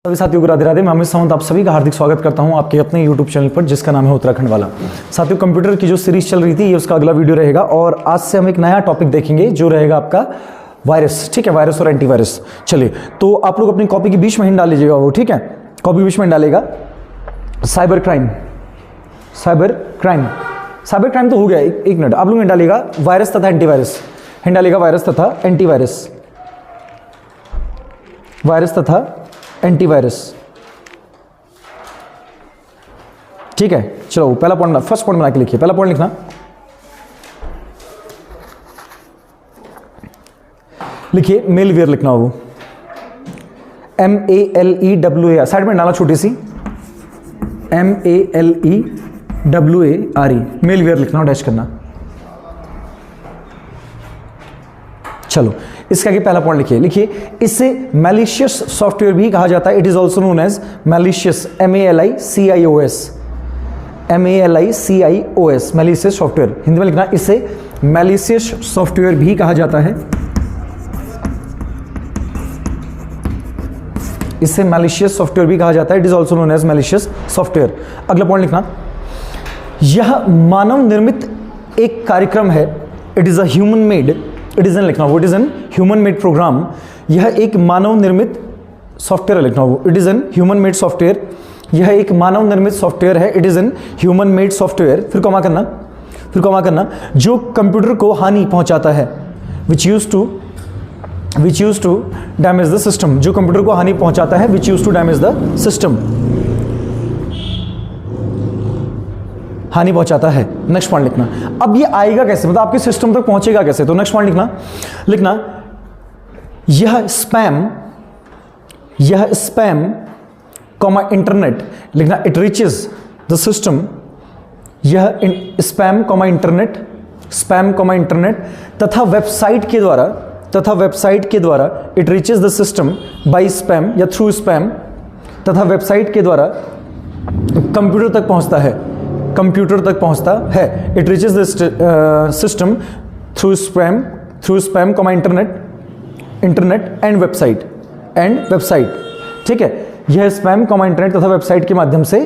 सभी साथियों को राधे राधे। मैं अमित सावंत आप सभी का हार्दिक स्वागत करता हूं आपके अपने YouTube चैनल पर जिसका नाम है उत्तराखंड वाला। साथियों, कंप्यूटर की जो सीरीज चल रही थी ये उसका अगला वीडियो रहेगा और आज से हम एक नया टॉपिक देखेंगे जो रहेगा आपका वायरस। ठीक है, वायरस और एंटीवायरस। चलिए, तो आप लोग अपनी कॉपी के बीच में ही डाल लीजिएगा वो, ठीक है, कॉपी बीच में डालेगा। Cyber crime, cyber crime, cyber crime तो हो गया। एक मिनट, आप लोग डालिएगा वायरस तथा एंटीवायरस, डालिएगा वायरस तथा एंटीवायरस, वायरस तथा एंटीवायरस। ठीक है, चलो पहला पॉइंट, फर्स्ट पॉइंट बना के लिखिए। पहला पॉइंट लिखना, लिखिए मेलवेयर लिखना हो, MELEWAR, साइड में डाला छोटी सी, MELEWARE, मेलवेयर लिखना हो, डैश करना। चलो, इसका आगे पहला पॉइंट लिखिए। लिखिए इसे मैलिशियस सॉफ्टवेयर भी कहा जाता है। It is also known as malicious, MALICIOS, MALICIOS, malicious software. Hindi में लिखना, इसे मैलिशियस सॉफ्टवेयर भी कहा जाता है। इसे मैलिशियस सॉफ्टवेयर भी कहा जाता है। It is also known as malicious software. अगला पॉइंट लिखना, यह मानव निर्मित एक कार्यक्रम है। It is a human made, it is an लिखना वो, it is an human made program. यह एक मानव निर्मित सॉफ्टवेयर है, लिखना वो, it is an human made software. यह एक मानव निर्मित सॉफ्टवेयर है, it is an human made software. फिर कॉमा करना, फिर कॉमा करना, जो कंप्यूटर को हानि पहुंचाता है, which use to damage the system, जो कंप्यूटर को हानि पहुंचाता है, which use to damage the system, हानि पहुंचाता है। नेक्स्ट पॉइंट लिखना, अब ये आएगा कैसे, मतलब आपके सिस्टम तक पहुंचेगा कैसे, तो नेक्स्ट पॉइंट लिखना, यह स्पैम कॉमा इंटरनेट, लिखना इट रीचेज द सिस्टम। यह spam comma internet, spam comma internet तथा वेबसाइट के द्वारा it reaches the system by spam या थ्रू स्पैम, तथा वेबसाइट के द्वारा कंप्यूटर तक पहुंचता है, it reaches the system through spam comma internet and website, ठीक है, यह स्पैम कॉमा इंटरनेट तथा वेबसाइट के माध्यम से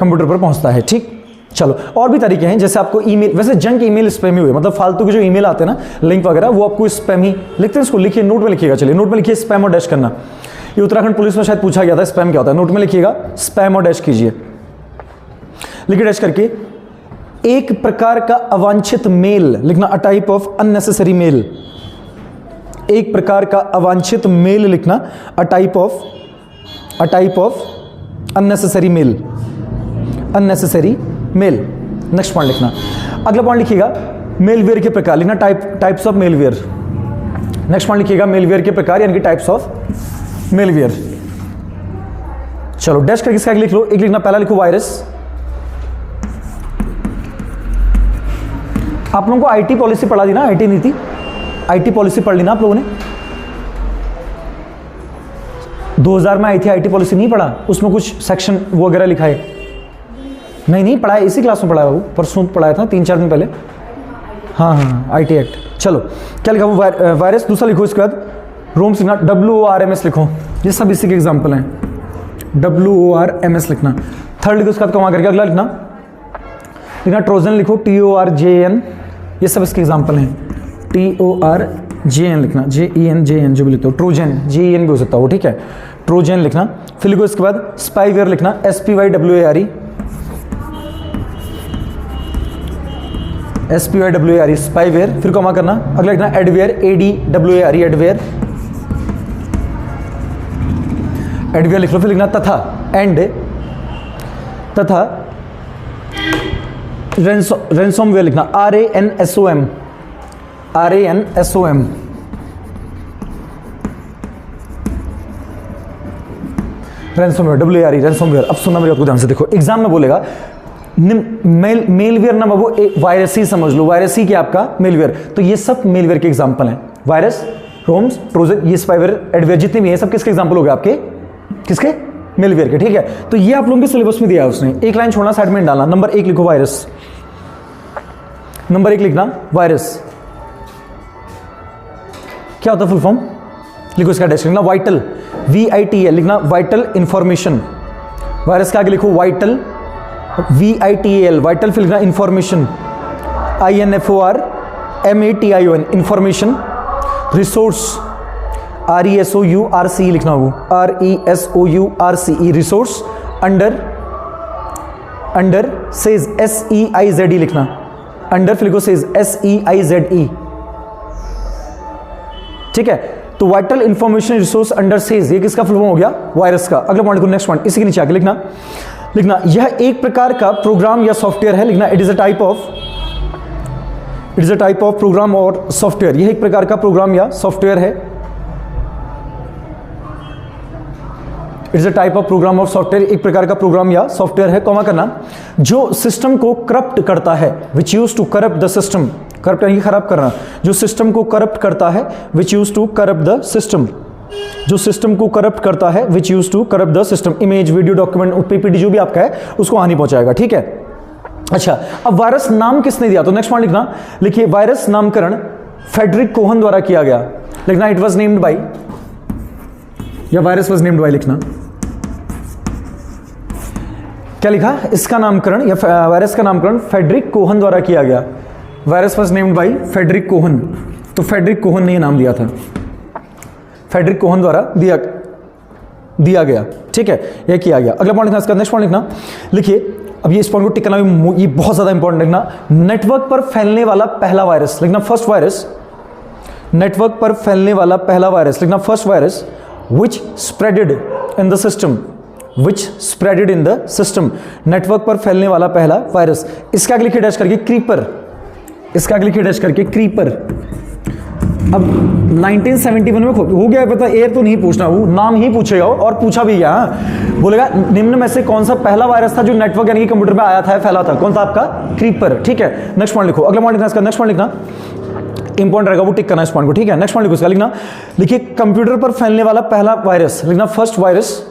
कंप्यूटर पर पहुंचता है। ठीक, चलो और भी तरीके हैं, जैसे आपको ईमेल, वैसे जंक ईमेल स्पैम ही हुए, मतलब फालतू के जो ईमेल आते हैं ना, लिंक वगैरह, वो आपको स्पैम ही लिखते हैं। इसको लिखिए, नोट में लिखिएगा। चलिए, नोट में लिखिए स्पैम और डैश करना। ये उत्तराखंड पुलिस में शायद पूछा गया था स्पैम क्या होता है। नोट में लिखिएगा स्पैम और डैश कीजिए, लिखिए डैश करके। एक प्रकार का अवांछित मेल, लिखना a type of unnecessary mail. एक प्रकार का अवांछित मेल लिखना, a type of unnecessary mail, next point लिखना। अगला पॉइंट लिखिएगा मेलवेयर के प्रकार, लिखना types of malware. Next point लिखिएगा मेलवेयर के प्रकार यानी कि टाइप्स ऑफ मेलवेयर। चलो डैश करके इसका लिख लो। एक लिखना, पहला लिखो वायरस। आप लोगों को आईटी पॉलिसी पढ़ा दी ना, आईटी नीति, आईटी पॉलिसी पढ़ ली ना आप लोगों ने। 2000 में आई थी आईटी पॉलिसी, नहीं पढ़ा? उसमें कुछ सेक्शन वगैरह लिखा है? नहीं पढ़ा है, इसी क्लास में पढ़ाया, वो परसों पढ़ाया था 3-4 दिन पहले। हाँ, आईटी एक्ट। चलो क्या लिखा वो, वायरस। दूसरा लिखो इसके बाद रोम्स लिखना, WORMS लिखो, ये सब इसी के एग्जाम्पल हैं, WORMS लिखना। थर्ड लिखो उसके बाद कमा करके अगला लिखना ट्रोजन लिखो, TORJN, ये सब इसके एग्जाम्पल हैं। TORJN लिखना, JEN जो भी लिखते हो, ट्रोजन JEN भी हो सकता है वो, ठीक है, ट्रोजन लिखना। फिर लिखो इसके बाद स्पाईवेयर लिखना, SPYWARE, स्पाईवेयर। फिर कॉमा करना, अगला लिखना एडवेयर, ADWARE, एडवेयर लिख लो। फिर लिखना तथा रैनसमवेयर लिखना, RANSOM, रैनसमवेयर, WARE, रैनसमवेयर। अब सुनना मेरे को ध्यान से, देखो एग्जाम में बोलेगा मेलवेयर ना बाबू, वायरस ही समझ लो, वायरस ही क्या आपका मेलवेयर। तो ये सब मेलवेयर के एग्जांपल हैं, वायरस, रोम्स, ट्रोजन, ये स्पाईवेयर, एडवेयर, जितने भी हैं सब किसके एग्जांपल हो गए आपके, किसके, मेलवेयर के। ठीक है, तो ये आप लोगों के सिलेबस में दिया है उसने। एक लाइन छोड़ना, साइड में डालना। नंबर 1 लिखो वायरस, नंबर 1 लिखना वायरस। क्या होता है फुल फॉर्म, लिखो इसका डेस्क लिखना, वाइटल, VITAL लिखना, वाइटल इंफॉर्मेशन। वायरस के आगे लिखो वाइटल, VITAL, वाइटल फिर लिखना information, INFORMATION, information. Resource, RESOURCE लिखना, वो RESOURCE, resource. Under says, SEIZE लिखना, अंडर फिर लिखो सेज, SEIZE, ठीक है। तो vital information resource under says, ये किसका फुल फॉर्म हो गया? वायरस का। अगला पॉइंट को, नेक्स्ट पॉइंट, इसी के नीचे आके लिखना, यह एक प्रकार का प्रोग्राम या सॉफ्टवेयर है। लिखना, it is a type of program और सॉफ्टवेयर। यह एक प्रकार का प्रोग्राम या सॉफ्टवेयर है। It is a type of program और सॉफ्टवेयर, एक प्रकार का प्रोग्राम या सॉफ्टवेयर है, कॉमा करना, जो सिस्टम को करप्ट करता है, which use to corrupt the system. Corrupt यानी खराब करना, जो सिस्टम को करप्ट करता है, which use to corrupt the system, जो सिस्टम को करप्ट करता है, which use to corrupt the system. Image, video, document, PPT जो भी आपका है उसको हानि पहुंचाएगा, ठीक है। अच्छा, अब वायरस नाम किसने दिया? तो नेक्स्ट पॉइंट लिखना, लिखिए वायरस नामकरण फ्रेडरिक कोहन द्वारा किया गया। लिखना, इट वॉज नेम्ड बाई, या वायरस वॉज नेम्ड बाई लिखना। क्या लिखा? इसका नामकरण या वायरस का नामकरण फ्रेडरिक कोहन द्वारा किया गया। Virus was named by Frederick Cohen. तो फ्रेडरिक कोहन ने यह नाम दिया था, फ्रेडरिक कोहन द्वारा दिया गया, ठीक है, यह किया गया। अगला पॉइंट लिखना, इसका नेक्स्ट पॉइंट लिखना, लिखिए, अब ये इस पॉइंट को टिक करना, ये बहुत ज्यादा इंपॉर्टेंट लिखना, नेटवर्क पर फैलने वाला पहला वायरस। लिखना, फर्स्ट वायरस, नेटवर्क पर फैलने वाला पहला वायरस। लिखना, first virus which spreaded in the system, which spreaded in the system, network पर फैलने वाला पहला वायरस। इसका आगे लिखिए डैश करके क्रीपर, इसका आगे लिखिए डैश करके क्रीपर। अब 1971 में हो गया पता, एयर तो नहीं पूछना, वो नाम ही पूछेगा और पूछा भी गया, बोलेगा निम्न में से कौन सा पहला वायरस था जो नेटवर्क यानी कि कंप्यूटर में आया था, फैला था, कौन सा? आपका क्रीपर, ठीक है। नेक्स्ट पॉइंट लिखो, अगला पॉइंट लिखना, इसका नेक्स्ट पॉइंट लिखना, इंपॉर्टेंट रहेगा, वो टिक करना इस पॉइंट को, ठीक है। नेक्स्ट पॉइंट लिखो, इसका लिखना, लिखिए कंप्यूटर पर फैलने वाला पहला वायरस। लिखना, फर्स्ट वायरस,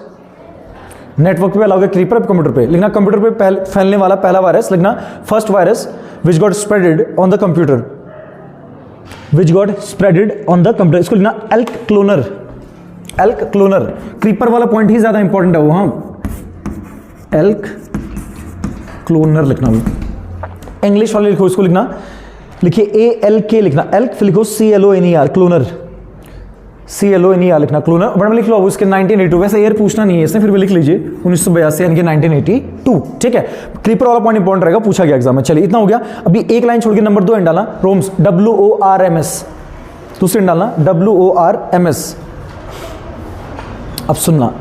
नेटवर्क पे अलाउ क्रीपर, कंप्यूटर पे। लिखना, कंप्यूटर पे फैलने वाला पहला वायरस। लिखना, first virus which got spreaded on the computer, which got spreaded on the computer. इसको लिखना, elk cloner, elk cloner. Creeper वाला पॉइंट ही ज्यादा इंपॉर्टेंट है वो, हाँ, एल्क क्लोनर लिखना। वो इंग्लिश वाले लिखो, इसको लिखना, लिखिए ALK लिखना, एल्क फिर लिखो CLONER, क्लोनर, CLONER लिखना, क्लोनर। बड़ा लिख लो उसके 1982, वैसे ईयर पूछना नहीं है इसने, फिर भी लिख लीजिए 1982 यानी कि 1982, ठीक है। क्रीपर वाला पॉइंट इंपॉर्टेंट रहेगा, पूछा गया एग्जाम में। चलिए, इतना हो गया। अभी एक लाइन छोड़ के नंबर 2 डालना, रोम्स, WORMS, दूसरी डालना WORMS। अब सुनना,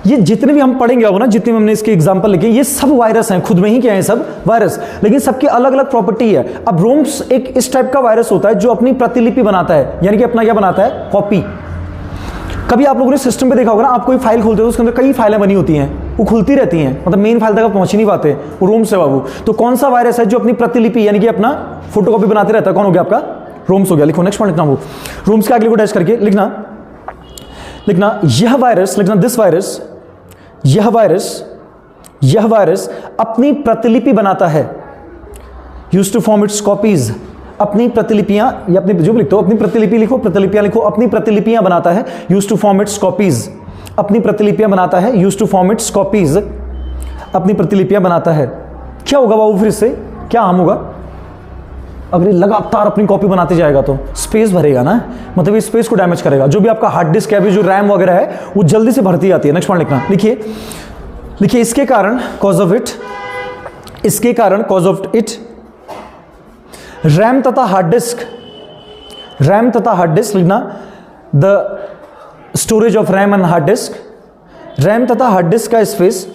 ये जितने भी हम पढ़ेंगे अब ना, जितने भी हमने इसके एग्जांपल लिखे, ये सब वायरस हैं, खुद में ही क्या है, सब वायरस, लेकिन सबकी अलग अलग प्रॉपर्टी है। अब रोम्स एक इस टाइप का वायरस होता है जो अपनी प्रतिलिपि बनाता है, यानी कि अपना क्या बनाता है? कॉपी। कभी आप लोगों ने सिस्टम पे देखा होगा ना, आप कोई फाइल खोलते हो उसके अंदर कई फाइलें बनी होती हैं, वो खुलती रहती हैं, मतलब मेन फाइल तक पहुंच ही नहीं पाते, वो रोम्स है बाबू। तो कौन सा वायरस है जो अपनी प्रतिलिपि यानी कि अपना फोटोकॉपी बनाते रहता है? कौन हो गया? आपका रोम्स हो गया। लिखो, नेक्स्ट पॉइंट लिखना, वो रोम्स के आगे लिखो डैश करके, लिखना, यह वायरस, लिखना, दिस वायरस, यह वायरस अपनी प्रतिलिपि बनाता है, use to form its copies, अपनी प्रतिलिपियां, या अपनी जो भी लिखते हो, अपनी प्रतिलिपि लिखो, प्रतिलिपियां लिखो, अपनी प्रतिलिपियां बनाता है, use to form its copies, अपनी प्रतिलिपियां बनाता है, use to form its copies, अपनी प्रतिलिपियां बनाता है। क्या होगा बाबू फिर इससे? क्या हार्म होगा? अगर ये लगातार अपनी कॉपी बनाते जाएगा तो स्पेस भरेगा ना, मतलब ये स्पेस को डैमेज करेगा। जो भी आपका हार्ड डिस्क है, जो रैम वगैरह है, वो जल्दी से भरती जाती है। नेक्स्ट पॉइंट लिखना, लिखिए इसके कारण, कॉज ऑफ इट, इसके कारण, कॉज ऑफ इट, रैम तथा हार्ड डिस्क लिखना, the storage of RAM and hard disc, RAM तथा हार्ड डिस्क का स्पेस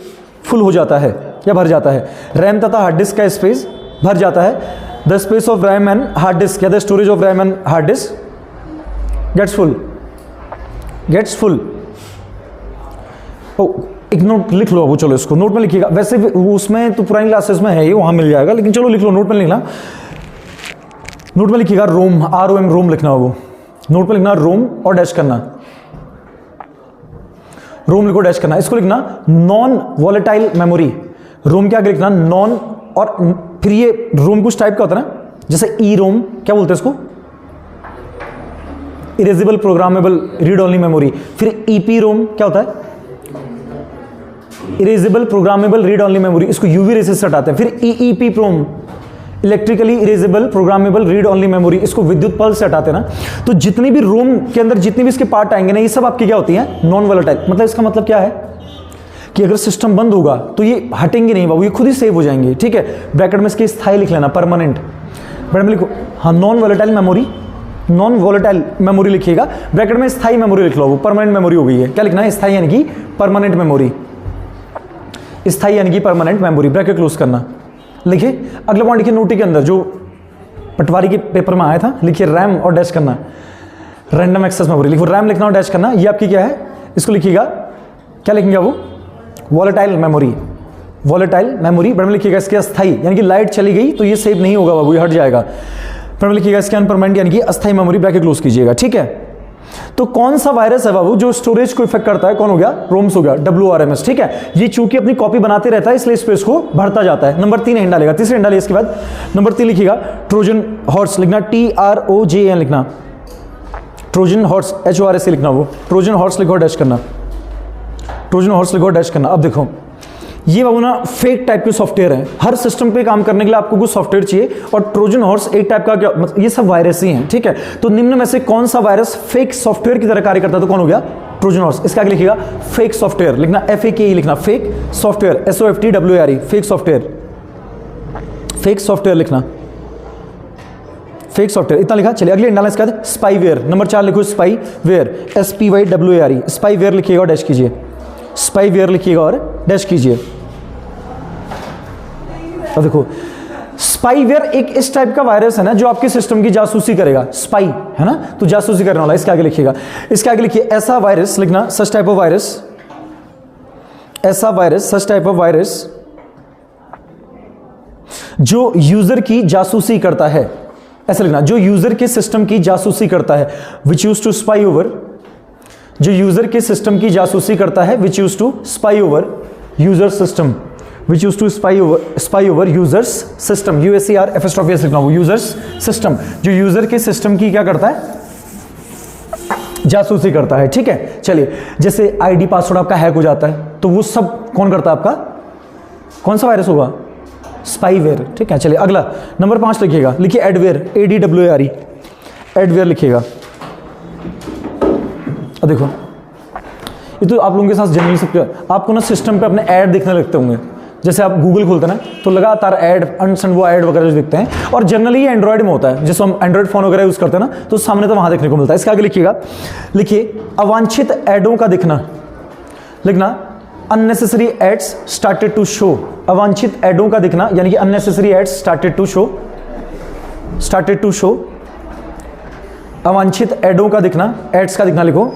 फुल हो जाता है या भर जाता है, रैम तथा हार्ड डिस्क का स्पेस भर जाता है। The space of RAM and hard disk या the storage of RAM and hard disk gets full. एक नोट लिख लो, वो चलो इसको नोट में लिखिएगा, वैसे उसमें तो पुरानी क्लासेस में है ये, वहां मिल जाएगा, लेकिन चलो लिख लो, नोट में लिखना, नोट में लिखिएगा रोम, ROM, रोम लिखना, वो नोट में लिखना रोम और डैश करना, रोम लिखो डैश करना। इसको लिखना नॉन वॉलेटाइल मेमोरी, रोम के आगे लिखना नॉन, और फिर ये रोम कुछ टाइप का होता है ना, जैसे ई रोम, क्या बोलते हैं इसको? Erasable programmable read only memory. फिर ईपी रोम क्या होता है? Erasable programmable read only memory, इसको यूवी रे से हटाते हैं। फिर EEPROM, electrically erasable programmable read only memory, इसको विद्युत पल्स से हटाते हैं ना। तो जितनी भी रोम के अंदर जितनी भी इसके पार्ट आएंगे ना, ये सब आपकी क्या होती हैं? Non volatile. मतलब इसका मतलब क्या है कि अगर सिस्टम बंद होगा तो ये हटेंगे नहीं बाबू, ये खुद ही सेव हो जाएंगे। ठीक है, ब्रैकेट में इसके स्थायी लिख लेना, परमानेंट। ब्रैकेट में लिखो हाँ, non volatile memory, non volatile memory लिखिएगा, ब्रैकेट में स्थायी मेमोरी लिख लो, वो परमानेंट मेमोरी हो गई है। क्या लिखना है? स्थायी यानी कि परमानेंट मेमोरी, स्थायी यानी कि परमानेंट मेमोरी, ब्रैकेट क्लोज करना। लिखिए अगला पॉइंट लिखिए, नोटी के अंदर जो पटवारी के पेपर में आया था, लिखिए रैम और डैश करना, रैंडम एक्सेस मेमोरी लिखो, रैम लिखना और डैश करना। ये आपकी क्या है? इसको लिखिएगा, क्या लिखेंगे वो? Volatile memory, volatile memory. Bracket में लिखिएगा इसके अस्थाई यानी कि लाइट चली गई तो ये सेव नहीं होगा बाबू, ये हट जाएगा। ब्रैकेट में लिखिएगा इसके अनपरमानेंट यानी कि अस्थाई मेमोरी, ब्रैकेट क्लोज कीजिएगा। ठीक है, तो कौन सा वायरस है बाबू जो स्टोरेज को इफेक्ट करता है? कौन हो गया? रोम्स हो गया, WRMS। ठीक है, ये चूंकि अपनी कॉपी बनाते रहता है इसलिए स्पेस को भरता जाता है। नंबर 3 डालेगा, तीसरे डालिए। इसके बाद नंबर 3 लिखिएगा ट्रोजन हॉर्स, लिखना TROJN लिखना, ट्रोजन हॉर्स HORS लिखना, वो ट्रोजन हॉर्स लिखो, डैश करना, ट्रोजन हॉर्स लिखो, डैश करना। अब देखो ये बाबू ना फेक टाइप के सॉफ्टवेयर है, हर सिस्टम पे काम करने के लिए आपको कुछ सॉफ्टवेयर चाहिए, और ट्रोजन हॉर्स एक टाइप का क्या, मतलब ये सब वायरस ही हैं। ठीक है, तो निम्न में से कौन सा वायरस फेक सॉफ्टवेयर की तरह कार्य करता है? तो कौन हो गया? Trojan horse. इसका आगे लिखिएगा फेक सॉफ्टवेयर, लिखना FAKE लिखना, fake software, SOFTWARE, fake software, fake software लिखना, फेक सॉफ्टवेयर। इतना लिखा, चलिए अगले डालना। इसके बाद स्पाईवेयर, नंबर 4 लिखो स्पाईवेयर, SPYWARE, स्पाईवेयर लिखिएगा और डैश कीजिए, स्पाईवेयर लिखिएगा और डैश कीजिए। अब देखो स्पाईवेयर एक इस टाइप का वायरस है ना जो आपके सिस्टम की जासूसी करेगा, स्पाई है ना, तो जासूसी करने वाला। इसके आगे लिखिएगा, इसके आगे लिखिए ऐसा वायरस लिखना, सच टाइप ऑफ वायरस, ऐसा virus, such type of virus जो यूजर की जासूसी करता है, ऐसा लिखना, जो यूजर के सिस्टम की जासूसी करता है, which use to spy over, जो यूजर के सिस्टम की जासूसी करता है, which use to spy over user system, which use to spy over users system, USER लिखना, वो यूजर्स सिस्टम जो यूजर के सिस्टम की क्या करता है? जासूसी करता है। ठीक है, चलिए जैसे ID पासवर्ड आपका हैक हो जाता है तो वो सब कौन करता है आपका? कौन सा वायरस होगा? स्पाईवेयर। ठीक है, चलिए अगला नंबर 5 लिखिएगा, लिखिए एडवेयर, ADWARE, एडवेयर लिखिएगा। अब देखो ये तो आप लोगों के साथ जनरली सब, आपको ना सिस्टम पे अपने ऐड दिखने लगते होंगे, जैसे आप गूगल खोलते हैं ना तो लगातार ऐड अनसन वो ऐड वगैरह जो दिखते हैं, और जनरली ये एंड्रॉइड में होता है, जैसे हम एंड्रॉइड फोन वगैरह यूज करते हैं ना तो सामने तो वहां देखने को मिलता है। इसके आगे लिखिएगा, लिखिए अवांछित ऐडों का दिखना, लिखना unnecessary ads started to show, अवांछित ऐडों का दिखना यानी कि unnecessary ads started to show, started to show, अवांछित ऐडों का दिखना, एड्स का दिखना लिखो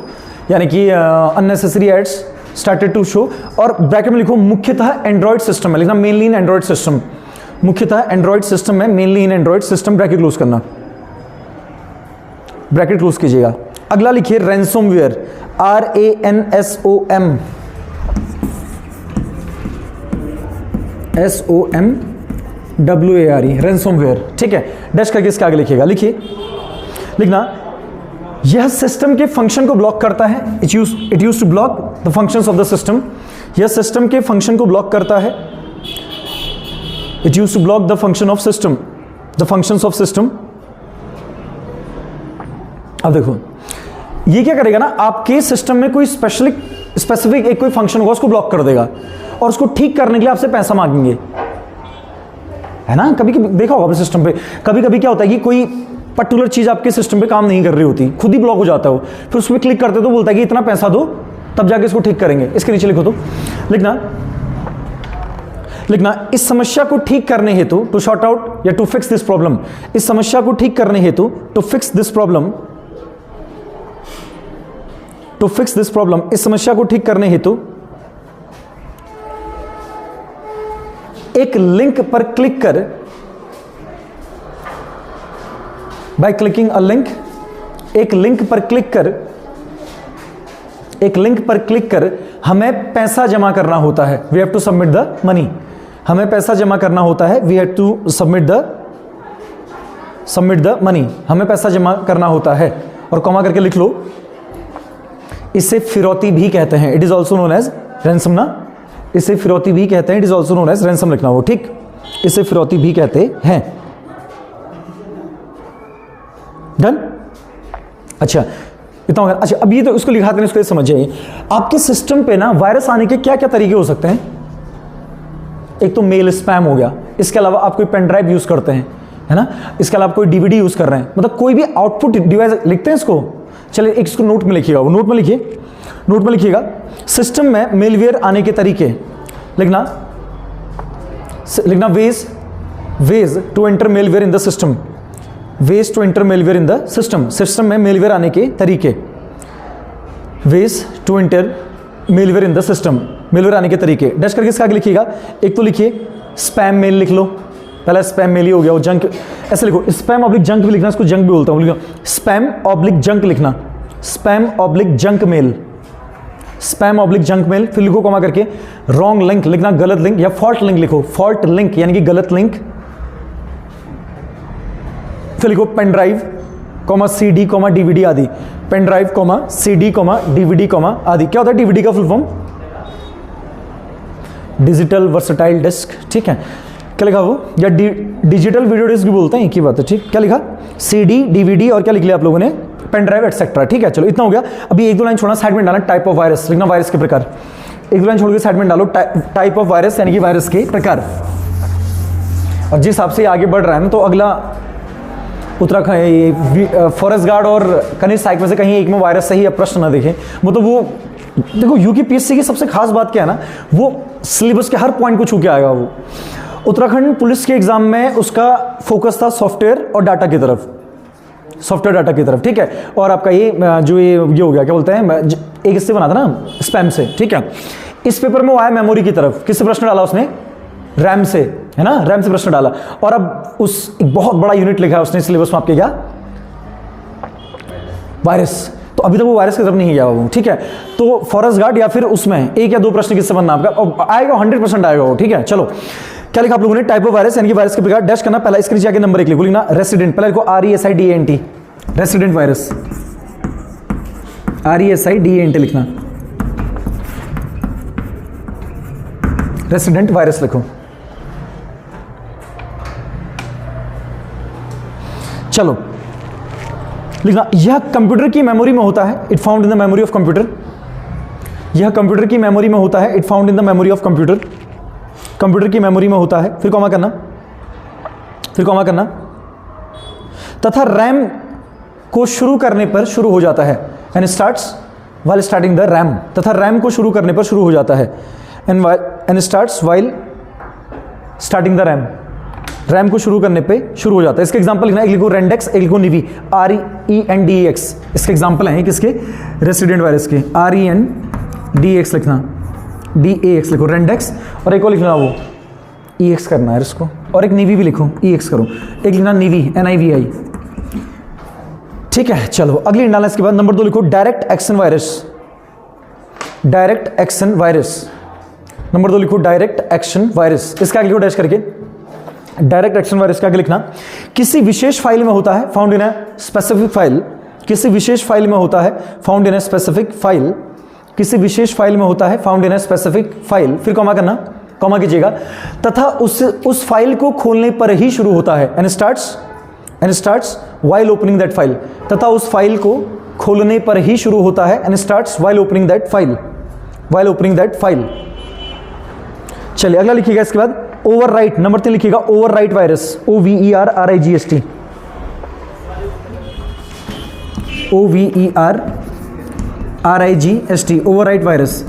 यानी कि unnecessary ads started to show, और ब्रैकेट में लिखो मुख्यतः एंड्रॉइड सिस्टम है, लिखना मेनली इन एंड्रॉइड सिस्टम, मुख्यतः एंड्रॉइड सिस्टम में, mainly in android system, bracket close करना, ब्रैकेट क्लोज कीजिएगा। अगला लिखिए रैंसमवेयर, RANSOM SOMWARE, रैंसमवेयर। ठीक है, डैश करके इसके आगे लिखिएगा, लिखिए लिखना यह सिस्टम के फंक्शन को ब्लॉक करता है, it use to block the functions of the system, यह सिस्टम के फंक्शन को ब्लॉक करता है, it use to block the function of system, the functions of system. अब देखो ये क्या करेगा ना, आपके सिस्टम में कोई स्पेसिफिक एक कोई फंक्शन होगा उसको ब्लॉक कर देगा, और उसको ठीक करने के लिए आपसे पैसा मांगेंगे, है ना। कभी कभी देखा होगा अपने सिस्टम पे, कभी कभी क्या होता है कि कोई पर्टिकुलर चीज आपके सिस्टम पे काम नहीं कर रही होती, खुद ही ब्लॉक हो जाता हो, फिर उस पर क्लिक करते तो बोलता है कि इतना पैसा दो तब जाके इसको ठीक करेंगे। इसके नीचे लिखो, तो लिखना इस समस्या को ठीक करने हेतु, टू शॉर्ट आउट या टू फिक्स दिस प्रॉब्लम, इस समस्या को ठीक करने हेतु, to fix this problem, to fix this problem, इस समस्या को ठीक करने हेतु एक लिंक पर क्लिक कर, बाय क्लिकिंग अ लिंक, एक लिंक पर क्लिक कर, एक लिंक पर क्लिक कर हमें पैसा जमा करना होता है, we have to submit the money, हमें पैसा जमा करना होता है, we have to submit the money, हमें पैसा जमा करना होता है, और कॉमा करके लिख लो, इसे फिरौती भी कहते हैं, it is also known as ransom ना, इसे फिरौती भी कहते हैं, it is also known as ransom लिखना वो, ठीक, इसे फिरौती भी कहते हैं। डन। अच्छा इतना हो गया। अच्छा अब ये तो इसको लिखा दें, इसको समझिए, आपके सिस्टम पे ना वायरस आने के क्या क्या तरीके हो सकते हैं। एक तो मेल स्पैम हो गया, इसके अलावा आप कोई पेन ड्राइव यूज करते हैं, है ना, इसके अलावा कोई डीवीडी यूज कर रहे हैं, मतलब कोई भी आउटपुट डिवाइस लिखते हैं इसको। चलिए एक इसको नोट में लिखिएगा, वो नोट में लिखिए, नोट में लिखिएगा, सिस्टम में मेलवेयर आने के तरीके लिखना, लिखना ways to enter malware in the system, ways to enter malware in the system, system में मेलवेयर आने के तरीके, ways to enter malware in the system, malware आने के तरीके, डैश करके इसका आगे लिखिएगा। एक तो लिखिए स्पैम मेल लिख लो, पहला स्पैम मेल ही हो गया, वो जंक ऐसे लिखो, स्पैम ऑब्लिक जंक भी लिखना, इसको जंक भी बोलता हूँ, लिखो स्पैम ऑब्लिक जंक लिखना, spam oblique junk mail, spam oblique junk mail, फिर लिखो कॉमा करके रॉन्ग लिंक लिखना, गलत लिंक, या फॉल्ट लिंक लिखो, फॉल्ट लिंक यानी कि गलत लिंक, फिर लिखो pen drive comma CD comma DVD आदि, pen drive comma CD comma DVD comma आदि। क्या होता है डीवीडी का full form? Digital versatile disc, ठीक है, क्या लिखा वो, या डिजिटल वीडियो डिस्क भी बोलते हैं, एक ही बात है, ठीक, क्या लिखा सीडी डीवीडी, और क्या लिख लिया आप लोगों ने पेन ड्राइव एटसेट्रा, ठीक है। चलो इतना हो गया। अभी एक दो लाइन छोड़ना, साइड में डालना टाइप ऑफ वायरस लिखना, वायरस के प्रकार, एक दो लाइन छोड़ के साइड में डालो टाइप ऑफ वायरस यानी कि वायरस के प्रकार। और जिस हिसाब से आगे बढ़ रहा है ना, तो अगला उत्तराखंड फॉरेस्ट गार्ड और कनिष्ठ साइक में से कहीं एक में वायरस से ही प्रश्न न देखें, मतलब वो देखो यूपीपीएससी की सबसे खास बात क्या है ना, वो सिलेबस के हर पॉइंट को छू के आएगा। वो उत्तराखंड पुलिस के एग्जाम में उसका फोकस था सॉफ्टवेयर और डाटा की तरफ, सॉफ्टवेयर डाटा की तरफ, ठीक है। और आपका ये जो ये हो गया क्या बोलते हैं, एक इससे बना था ना स्पैम से, ठीक है। इस पेपर में वो आया मेमोरी की तरफ, किससे प्रश्न डाला उसने, रैम से, है ना, रैम से प्रश्न डाला। और अब उस एक बहुत बड़ा यूनिट लिखा है उसने सिलेबस में आपके, क्या वायरस, तो अभी तक वो वायरस की तरफ नहीं गया वो, ठीक है। तो फॉरेस्ट गार्ड या फिर उसमें एक या दो प्रश्न किससे बनना आपका, और आएगा 100% आएगा वो, ठीक है। चलो क्या लिखा आप लोगों ने, टाइप ऑफ वायरस यानी कि वायरस के प्रकार, डैश करना, पहला इसके नीचे आगे नंबर 1 लिखो, लिखना रेसिडेंट, पहले लिखो RESIDENT, रेसिडेंट वायरस, RESIDENT लिखना, रेसिडेंट वायरस लिखो। चलो लिखना, यह कंप्यूटर की मेमोरी में होता है, it found in the memory of computer, यह कंप्यूटर की मेमोरी में होता है, it found in the memory of computer, computer की मेमोरी में होता है, फिर कॉमा करना, फिर कॉमा करना, तथा रैम को शुरू करने पर शुरू हो जाता है, and starts while starting the RAM, तथा रैम को शुरू करने पर शुरू हो जाता है, and starts while starting the RAM, RAM को शुरू करने पे शुरू हो जाता है। इसके एग्जांपल लिखना, एक लिखो रेंडेक्स, एक लिखो निवी, RENDEX, इसके एग्जांपल हैं किसके, रेसिडेंट वायरस के, RENDEX लिखना, DAX लिखो रेंडेक्स, और एक और लिखना वो EX करना है इसको, और एक निवी भी लिखो, EX करो, एक लिखना निवी NIVI, ठीक है। चलो अगली डालना, इसके बाद नंबर 2 लिखो direct action virus, direct action virus, number 2 लिखो डायरेक्ट एक्शन वायरस, इसका आगे लिखो डैश करके, डायरेक्ट एक्शन वायरस का आगे लिखना, किसी विशेष फाइल में होता है, found in a specific file, किसी विशेष फाइल में होता है, found in a specific file, किसी विशेष फाइल में होता है, found in a specific file, फिर कॉमा करना, कॉमा कीजिएगा, तथा उस फाइल को खोलने पर ही शुरू होता है, and starts while opening that file, तथा उस फाइल को खोलने पर ही शुरू होता है, and starts while opening that file, while opening that file. चलिए अगला लिखिएगा, इसके बाद ओवरराइट, नंबर 3 लिखिएगा overwrite virus, OVERRIGST, OVERRIGST, overwrite virus,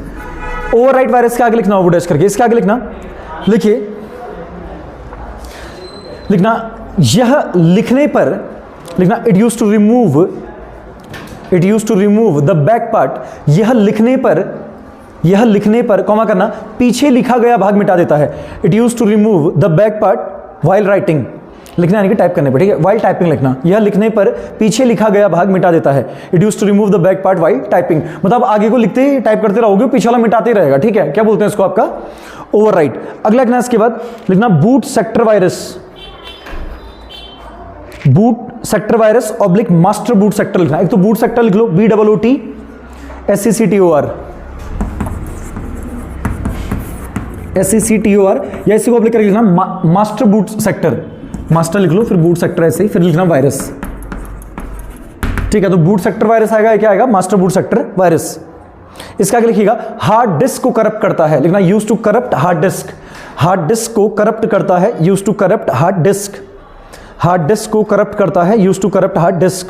overwrite virus के आगे लिखना वो डैश करके, इसके आगे लिखना, लिखिए, लिखना यह लिखने पर, लिखना it used to remove the back part, यह लिखने पर कॉमा करना, पीछे लिखा गया भाग मिटा देता है, it used to remove the back part while writing, लिखना यानी कि टाइप करने पर, ठीक है, व्हाइल टाइपिंग लिखना, यह लिखने पर पीछे लिखा गया भाग मिटा देता है, it used to remove the back part while typing, मतलब आगे को लिखते ही टाइप करते रहोगे, पीछे वाला मिटाते रहेगा, ठीक है, क्या बोलते हैं इसको आपका ओवरराइट। अगला लिखना, इसके बाद लिखना boot sector virus, boot sector virus oblique master boot sector लिखना। एक तो बूट सेक्टर लिख लो, BOOT SECTOR या इसी को ऑब्लिक करके लिखना मास्टर बूट सेक्टर, मास्टर लिख लो फिर बूट सेक्टर ऐसे ही, फिर लिखना वायरस। ठीक है, तो बूट सेक्टर वायरस आएगा, क्या आएगा, मास्टर बूट सेक्टर वायरस। इसका आगे लिखिएगा हार्ड डिस्क को करप्ट करता है, लिखना use to corrupt hard disk, hard disk को करप्ट करता है, use to corrupt hard disk, hard disk को करप्ट करता है, use to corrupt hard disk,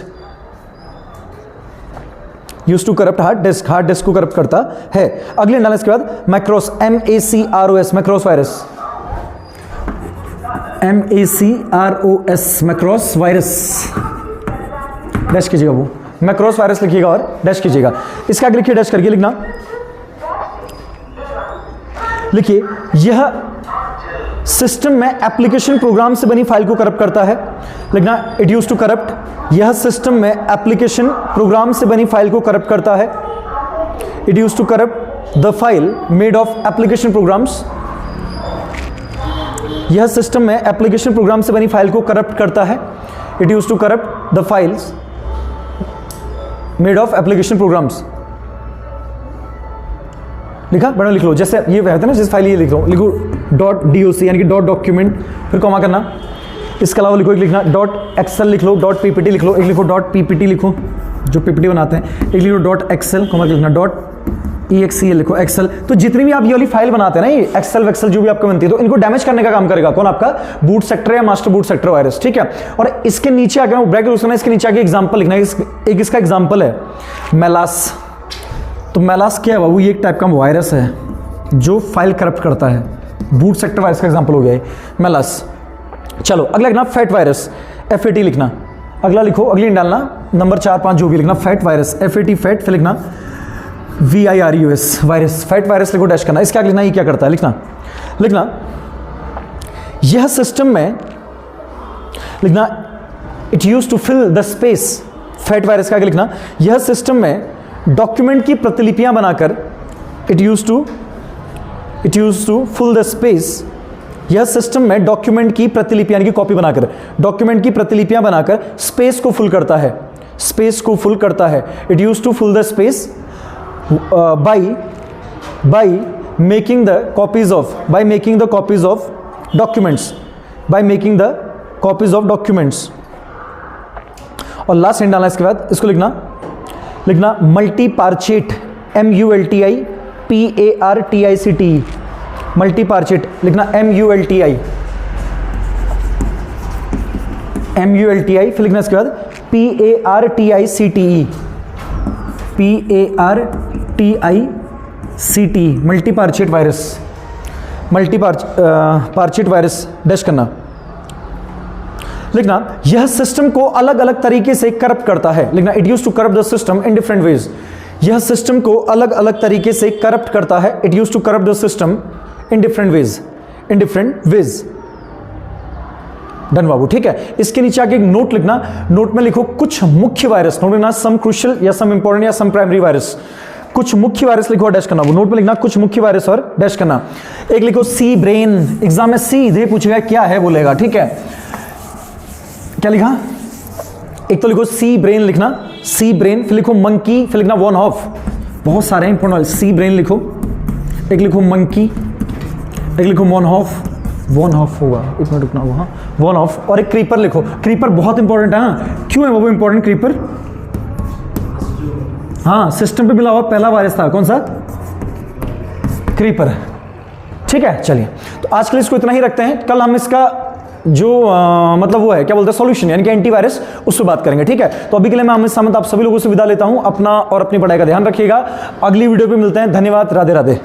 use to corrupt hard disk, hard disk को करप्ट करता है। अगले डालने इसके बाद macros MACROS macros virus, MACROS macros virus, dash कीजिएगा, वो मैक्रोस वायरस लिखिएगा और डैश कीजिएगा। इसका आगे लिखिए, डैश करके लिखना, लिखिए यह सिस्टम में एप्लीकेशन प्रोग्राम से बनी फाइल को करप्ट करता है, लिखना इट यूज टू करप्ट, यह सिस्टम में एप्लीकेशन प्रोग्राम से बनी फाइल को करप्ट करता है, it use to corrupt the file made of application programs, यह सिस्टम में एप्लीकेशन प्रोग्राम से बनी फाइल को करप्ट करता है, it use to corrupt the files made of application programs. लिखा, बड़ा लिख लो, जैसे ये कहते हैं ना, जैसे फाइल ये लिख लो, लिखो .doc यानी कि .document, फिर कॉमा करना। इसके अलावा लिखो, एक लिखना .excel लिख लो, .ppt लिख लो, एक लिखो .ppt लिखो जो PPT बनाते हैं, एक लिखो .excel, कॉमा लिखना .exe लिखो एक्सेल। तो जितनी भी आप ये वाली फाइल बनाते हैं ना, ये एक्सेल वेक्सेल जो भी आपका बनती है, तो इनको डैमेज करने का काम करेगा कौन, आपका बूट सेक्टर या मास्टर बूट सेक्टर वायरस। ठीक है, और इसके नीचे आकर ब्रैकेट यूज करना, इसके नीचे आके एग्जांपल लिखना। एक इसका एग्जांपल है मेलास। तो मेलास क्या है बाबू, ये एक टाइप का वायरस है जो फाइल करप्ट करता है, बूट सेक्टर वायरस का एग्जांपल हो गया है मेलास। चलो अगला लिखना फैट वायरस, FAT लिखना। अगला लिखो, अगली डालना नंबर 4 5 जो भी लिखना, फैट वायरस FAT फैट, फिर लिखना VIRUS वायरस, फैट वायरस लिखो, डैश करना। इसका आगे लिखना, ये क्या करता है, लिखना यह सिस्टम में, लिखना it use to fill the space, fat virus का आगे लिखना यह सिस्टम में डॉक्यूमेंट की प्रतिलिपियां बनाकर, it use to full the space, यह सिस्टम में डॉक्यूमेंट की प्रतिलिपियां यानी कि कॉपी बनाकर, डॉक्यूमेंट की प्रतिलिपियां बनाकर स्पेस को फुल करता है, स्पेस को फुल करता है। It use to full the space by making the copies of documents, और लास्ट एंड डालना इसके बाद, इसको लिखना मल्टीपार्चेट, MULTIPARTICTE, मल्टीपार्चेट लिखना, MULTI, फिर लिखना इसके बाद PARTICTE, मल्टीपार्चेट वायरस, पार्चेट वायरस, डैश करना। लिखना यह सिस्टम को अलग अलग तरीके से करप्ट करता है, लिखना it use to corrupt the system in different ways, यह सिस्टम को अलग अलग तरीके से करप्ट करता है, it use to corrupt the system in different ways, done बाबू। ठीक है, इसके नीचे आके एक नोट लिखना, नोट में लिखो कुछ मुख्य वायरस, नोट लिखना सम क्रूशियल या सम इंपॉर्टेंट या सम प्राइमरी वायरस, कुछ मुख्य वायरस लिखो और डैश करना, वो नोट में लिखना कुछ मुख्य वायरस और डैश करना। एक लिखो सी ब्रेन, एग्जाम में सीधे पूछेगा क्या है बोलेगा। ठीक है, क्या लिखा, एक तो लिखो सी ब्रेन लिखना, सी ब्रेन, फिर लिखो मंकी, फिर लिखना वन ऑफ, बहुत सारे इंपॉर्टेंट, सी ब्रेन लिखो, एक लिखो मंकी, एक लिखो वन ऑफ होगा, एक मिनट रुकना होगा, वन ऑफ, और एक क्रीपर लिखो। क्रीपर बहुत इंपॉर्टेंट है, हाँ क्यों है वो इंपॉर्टेंट क्रीपर, हाँ सिस्टम पे मिला हुआ पहला वायरस था, कौन सा, क्रीपर। ठीक है, चलिए तो आज के लिए इसको इतना ही रखते हैं, कल हम इसका जो मतलब वो है क्या बोलते हैं सॉल्यूशन यानी कि एंटीवायरस, उस पर बात करेंगे। ठीक है, तो अभी के लिए मैं अमित सामंत आप सभी लोगों से विदा लेता हूं, अपना और अपनी पढ़ाई का ध्यान रखिएगा, अगली वीडियो पे मिलते हैं, धन्यवाद, राधे राधे।